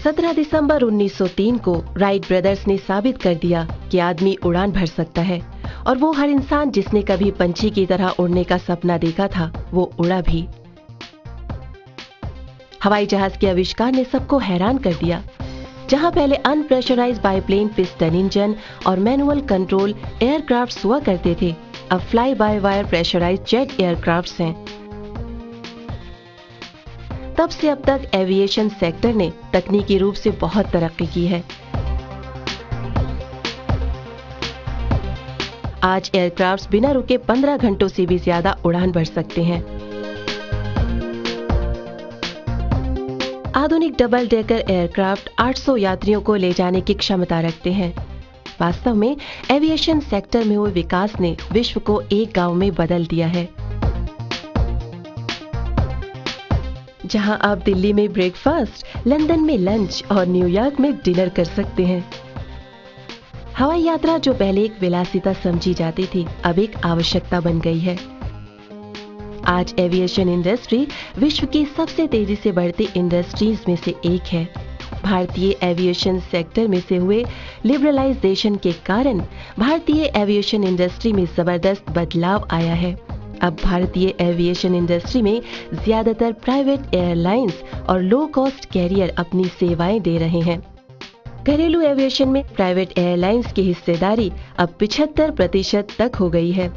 17 दिसंबर 1903 को Wright brothers ने साबित कर दिया कि आदमी उड़ान भर सकता है, और वो हर इंसान जिसने कभी पंछी की तरह उड़ने का सपना देखा था, वो उड़ा भी। हवाई जहाज के आविष्कार ने सबको हैरान कर दिया। जहां पहले अनप्रेशराइज्ड बाइप्लेन पिस्टन इंजन और मैनुअल कंट्रोल एयरक्राफ्ट्स हुआ करते थे, अब fly by wire pressurised jet aircrafts हैं। तब से अब तक एविएशन सेक्टर ने तकनीकी रूप से बहुत तरक्की की है। आज एयरक्राफ्ट्स बिना रुके 15 घंटों से भी ज्यादा उड़ान भर सकते हैं। आधुनिक डबल डेकर एयरक्राफ्ट 800 यात्रियों को ले जाने की क्षमता रखते हैं। वास्तव में एविएशन सेक्टर में हुए विकास ने विश्व को एक गांव में बदल दिया है। जहां आप दिल्ली में ब्रेकफास्ट, लंदन में लंच और न्यूयॉर्क में डिनर कर सकते हैं। हवाई यात्रा जो पहले एक विलासिता समझी जाती थी, अब एक आवश्यकता बन गई है। आज एविएशन इंडस्ट्री विश्व की सबसे तेजी से बढ़ती इंडस्ट्रीज में से एक है। भारतीय एविएशन सेक्टर में से हुए लिबरलाइजेशन के कारण भारतीय एविएशन इंडस्ट्री में जबरदस्त बदलाव आया है। अब भारतीय एविएशन इंडस्ट्री में ज्यादातर प्राइवेट एयरलाइंस और लो कॉस्ट कैरियर अपनी सेवाएं दे रहे हैं। घरेलू एविएशन में प्राइवेट एयरलाइंस की हिस्सेदारी अब 75% तक हो गई है।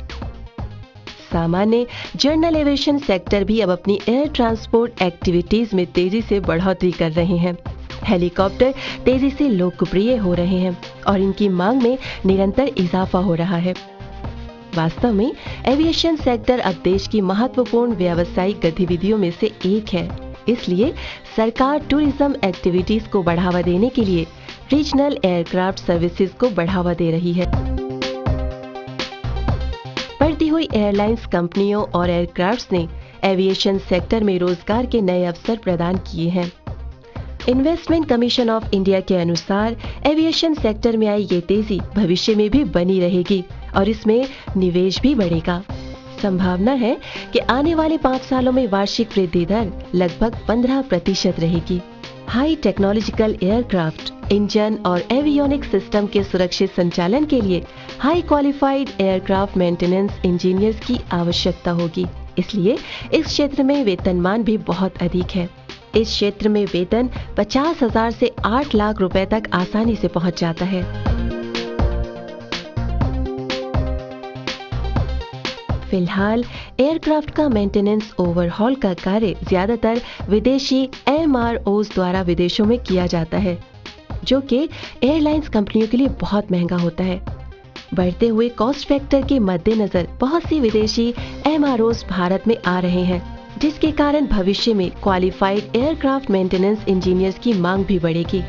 सामान्य जनरल एविएशन सेक्टर भी अब अपनी एयर ट्रांसपोर्ट एक्टिविटीज में तेजी से बढ़ोतरी कर रहे हैं। हेलीकॉप्टर तेजी से लोकप्रिय हो रहे हैं और इनकी मांग में निरंतर इजाफा हो रहा है। वास्तव में एविएशन सेक्टर अब देश की महत्वपूर्ण व्यावसायिक गतिविधियों में से एक है। इसलिए सरकार टूरिज्म एक्टिविटीज को बढ़ावा देने के लिए रीजनल एयरक्राफ्ट सर्विसेज को बढ़ावा दे रही है। बढ़ती हुई एयरलाइंस कंपनियों और एयरक्राफ्ट्स ने एविएशन सेक्टर में रोजगार के नए अवसर प्रदान किए हैं। इन्वेस्टमेंट कमीशन ऑफ इंडिया के अनुसार एविएशन सेक्टर में आई ये तेजी भविष्य में भी बनी रहेगी और इसमें निवेश भी बढ़ेगा। संभावना है कि आने वाले 5 सालों में वार्षिक वृद्धि दर लगभग 15% रहेगी। हाई टेक्नोलॉजिकल एयरक्राफ्ट, इंजन और एवियोनिक सिस्टम के सुरक्षित संचालन के लिए high qualified aircraft maintenance engineers की आवश्यकता होगी। इसलिए इस क्षेत्र में वेतनमान भी बहुत अधिक है। इस क्षेत्र में वेतन 50,000 से 8 लाख रुपए तक आसानी से पहुंच जाता है। फिलहाल एयरक्राफ्ट का मेंटेनेंस ओवरहॉल का कार्य ज्यादातर विदेशी MROs द्वारा विदेशों में किया जाता है, जो कि एयरलाइंस कंपनियों के लिए बहुत महंगा होता है। बढ़ते हुए कॉस्ट फैक्टर के मद्देनजर बहुत सी विदेशी MROs भारत में आ रहे हैं, जिसके कारण भविष्य में क्वालिफाइड एयरक्राफ्ट मेंटेनेंस इंजीनियर्स की मांग भी बढ़ेगी।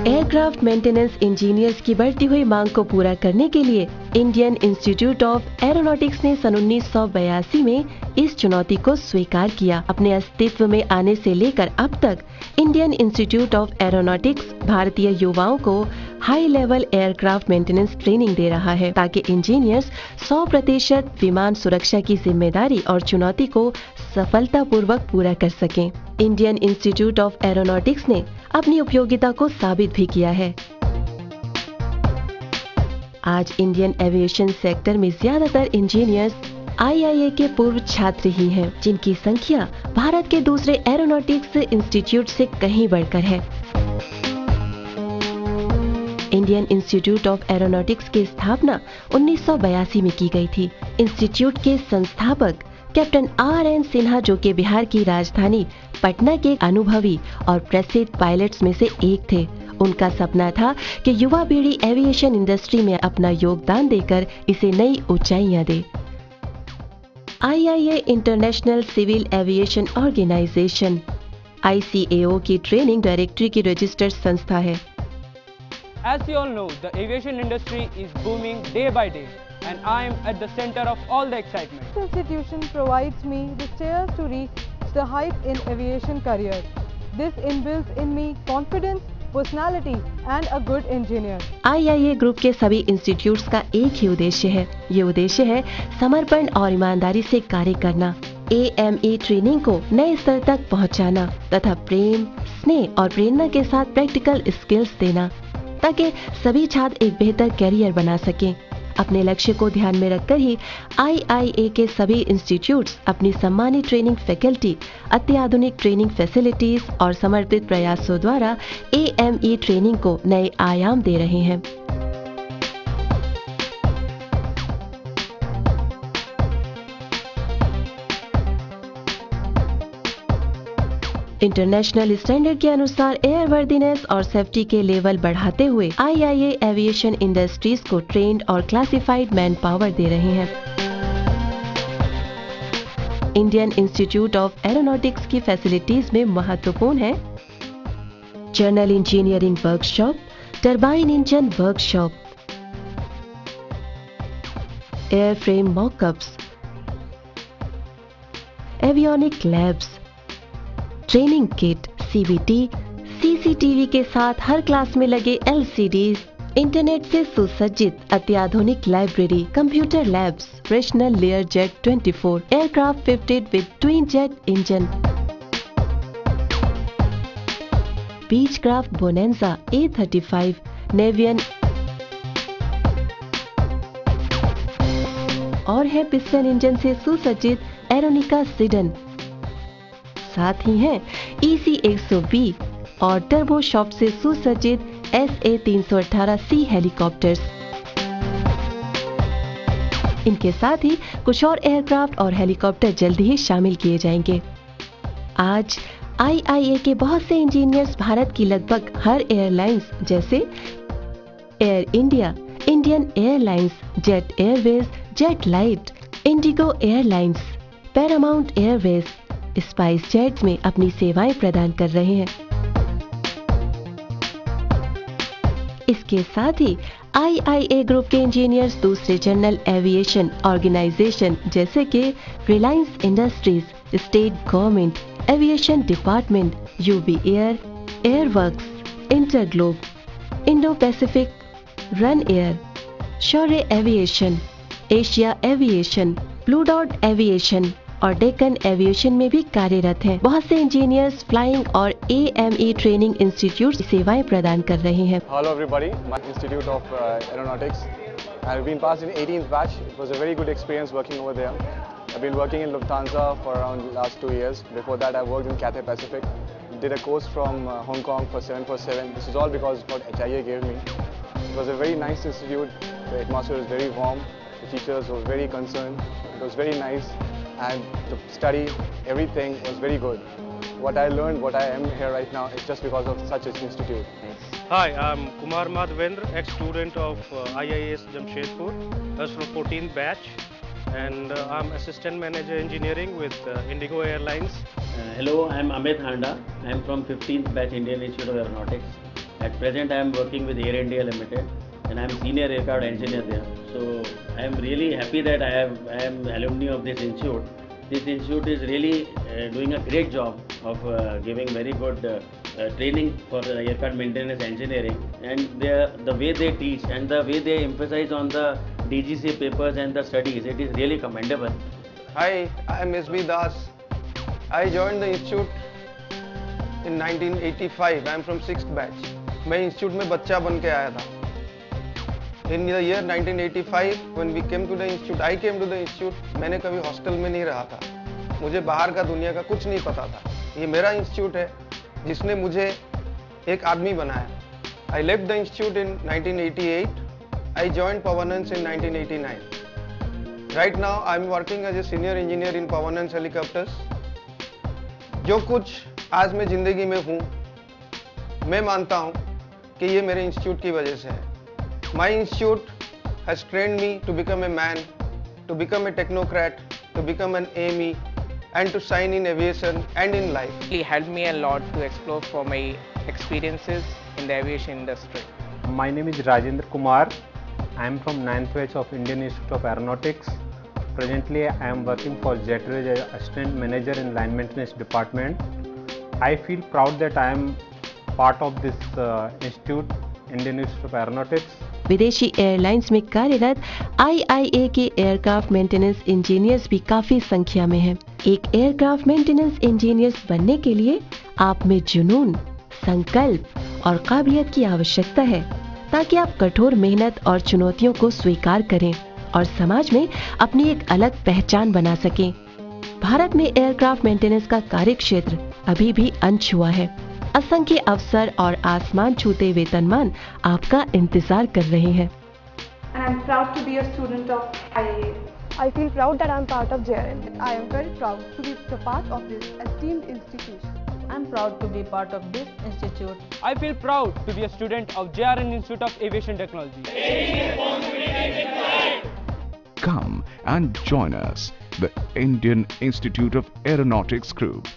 एयरक्राफ्ट मेंटेनेंस इंजीनियर्स की बढ़ती हुई मांग को पूरा करने के लिए इंडियन इंस्टीट्यूट ऑफ एरोनॉटिक्स ने सन 1982 में इस चुनौती को स्वीकार किया। अपने अस्तित्व में आने से लेकर अब तक इंडियन इंस्टीट्यूट ऑफ एरोनॉटिक्स भारतीय युवाओं को high level aircraft maintenance training दे रहा है, ताकि इंजीनियर्स 100% विमान सुरक्षा की जिम्मेदारी और चुनौती को सफलतापूर्वक पूरा कर सकें। इंडियन इंस्टीट्यूट ऑफ एरोनॉटिक्स ने अपनी उपयोगिता को साबित भी किया है। आज इंडियन एविएशन सेक्टर में ज्यादातर इंजीनियर्स IIA के पूर्व छात्र ही हैं, जिनकी संख्या भारत के दूसरे एरोनॉटिक्स इंस्टीट्यूट से कहीं बढ़कर है। इंडियन इंस्टीट्यूट ऑफ एरोनॉटिक्स की स्थापना 1982 में की गई थी। इंस्टीट्यूट के संस्थापक कैप्टन RN सिन्हा, जो कि बिहार की राजधानी पटना के अनुभवी और प्रसिद्ध पायलट्स में से एक थे। उनका सपना था कि युवा पीढ़ी एविएशन इंडस्ट्री में अपना योगदान देकर इसे नई ऊंचाइयां दे। IIA international civil aviation organisation ICAO की ट्रेनिंग डायरेक्टरी की रजिस्टर्ड संस्था है। As you all know, the aviation industry is booming day by day, and I am at the center of all the excitement. This institution provides me the stairs to reach the height in aviation career. This inbuilds in me confidence, personality, and a good engineer. IIA group के सभी institutes का एक ही उद्देश्य है। ये उद्देश्य है समर्पण और ईमानदारी से कार्य करना, AME ट्रेनिंग को नए स्तर तक पहुंचाना तथा प्रेम, स्नेह और प्रेरणा के साथ प्रैक्टिकल स्किल्स देना, ताकि सभी छात्र एक बेहतर करियर बना सकें। अपने लक्ष्य को ध्यान में रखकर ही IIA के सभी इंस्टीट्यूट्स अपनी सम्मानित ट्रेनिंग फैकल्टी, अत्याधुनिक ट्रेनिंग फैसिलिटीज और समर्पित प्रयासों द्वारा AME ट्रेनिंग को नए आयाम दे रहे हैं। इंटरनेशनल स्टैंडर्ड के अनुसार एयरवर्दीनेस और सेफ्टी के लेवल बढ़ाते हुए IIA एविएशन इंडस्ट्रीज को ट्रेंड और क्लासिफाइड मैन पावर दे रहे हैं। इंडियन इंस्टीट्यूट ऑफ एरोनॉटिक्स की फैसिलिटीज में महत्वपूर्ण है general engineering workshop, turbine engine workshop, airframe mockups, avionic labs, training kit, CBT, CCTV के साथ हर क्लास में लगे LCDs, इंटरनेट से सुसज्जित अत्याधुनिक library, computer labs, freshener layer jet 24, aircraft fitted with twin jet engine, Beechcraft bonanza A35, नेवियन और है piston engine से सुसज्जित एरोनिका सिडन। साथ ही हैं EC120 और टर्बो शॉप से सुसज्जित SA318C हेलीकॉप्टर्स। इनके साथ ही कुछ और एयरक्राफ्ट और हेलीकॉप्टर जल्द ही शामिल किए जाएंगे। आज IIA के बहुत से इंजीनियर्स भारत की लगभग हर एयरलाइंस जैसे Air India, Indian Airlines, Jet Airways, JetLite, IndiGo Airlines, Paramount Airways, SpiceJet में अपनी सेवाएं प्रदान कर रहे हैं। इसके साथ ही IIA ग्रुप के इंजीनियर्स दूसरे जनरल एविएशन ऑर्गेनाइजेशन जैसे कि Reliance Industries, state government aviation department, UB Air, Airworks, InterGlobe, Indo Pacific, Run Air, Shaurya Aviation, Asia Aviation, Blue Dot Aviation और डेक्कन एविएशन में भी कार्यरत हैं। बहुत से इंजीनियर्स फ्लाइंग और AME ट्रेनिंग इंस्टीट्यूट सेवाएं प्रदान कर रहे हैं। Hello everybody, my Institute of Aeronautics. I've been passed in 18th batch. It was a very good experience working over there. I've been working in Lufthansa for around last 2 years. Before that I worked in Cathay Pacific. Did a course from Hong Kong for 747. This is all because of what HIA gave me. It was a very nice institute. The atmosphere was very warm. The teachers were very concerned. It was very nice. And the study, everything was very good. What I learned, what I am here right now is just because of such an institute. Hi, I'm Kumar Madhavendra, ex-student of IIS Jamshedpur. I was from 14th batch and I'm Assistant Manager Engineering with Indigo Airlines. Hello, I'm Amit Handa. I'm from 15th batch Indian Institute of Aeronautics. At present, I am working with Air India Limited and I am Senior Aircraft Engineer there. So I am really happy that I am alumni of this institute. This institute is really doing a great job of giving very good training for aircraft maintenance engineering, and the way they teach and the way they emphasize on the DGC papers and the studies, it is really commendable. Hi, I am SB Das. I joined the institute in 1985. I am from 6th batch. मैं institute में बच्चा बन के आया था. In the year 1985, when we came to the institute, I came to the institute. मैंने कभी hostel में नहीं रहा था. मुझे बाहर का दुनिया का कुछ नहीं पता था. ये मेरा इंस्टीट्यूट है जिसने मुझे एक आदमी बनाया. I left the institute in 1988. I joined Pavanance in 1989. Right now, I am working as a senior engineer in Pavanance helicopters. जो कुछ आज मैं जिंदगी में हूँ, मैं मानता हूँ कि ये मेरे इंस्टीट्यूट की वजह से है. My institute has trained me to become a man, to become a technocrat, to become an AME, and to shine in aviation and in life. It helped me a lot to explore for my experiences in the aviation industry. My name is Rajendra Kumar. I am from 9th batch of Indian Institute of Aeronautics. Presently, I am working for Jetways as Assistant Manager in Line Maintenance Department. I feel proud that I am part of this institute, Indian Institute of Aeronautics. विदेशी airlines में कार्यरत IIA के aircraft maintenance engineers भी काफी संख्या में हैं। एक एयरक्राफ्ट मेंटेनेंस इंजीनियर बनने के लिए आप में जुनून, संकल्प और काबिलियत की आवश्यकता है, ताकि आप कठोर मेहनत और चुनौतियों को स्वीकार करें और समाज में अपनी एक अलग पहचान बना सकें। भारत में एयरक्राफ्ट मेंटेनेंस का कार्यक्षेत्र अभी भी अनछुआ है। असंख्य अवसर और आसमान छूते वेतनमान आपका इंतजार कर रहे हैं। And I'm proud to be a student of IAS. I feel proud that I am part of JRN. I am very proud to be the part of this esteemed institution. I'm proud to be part of this institute. I feel proud to be a student of JRN Institute of Aviation Technology. Come and join us, the Indian Institute of Aeronautics Group.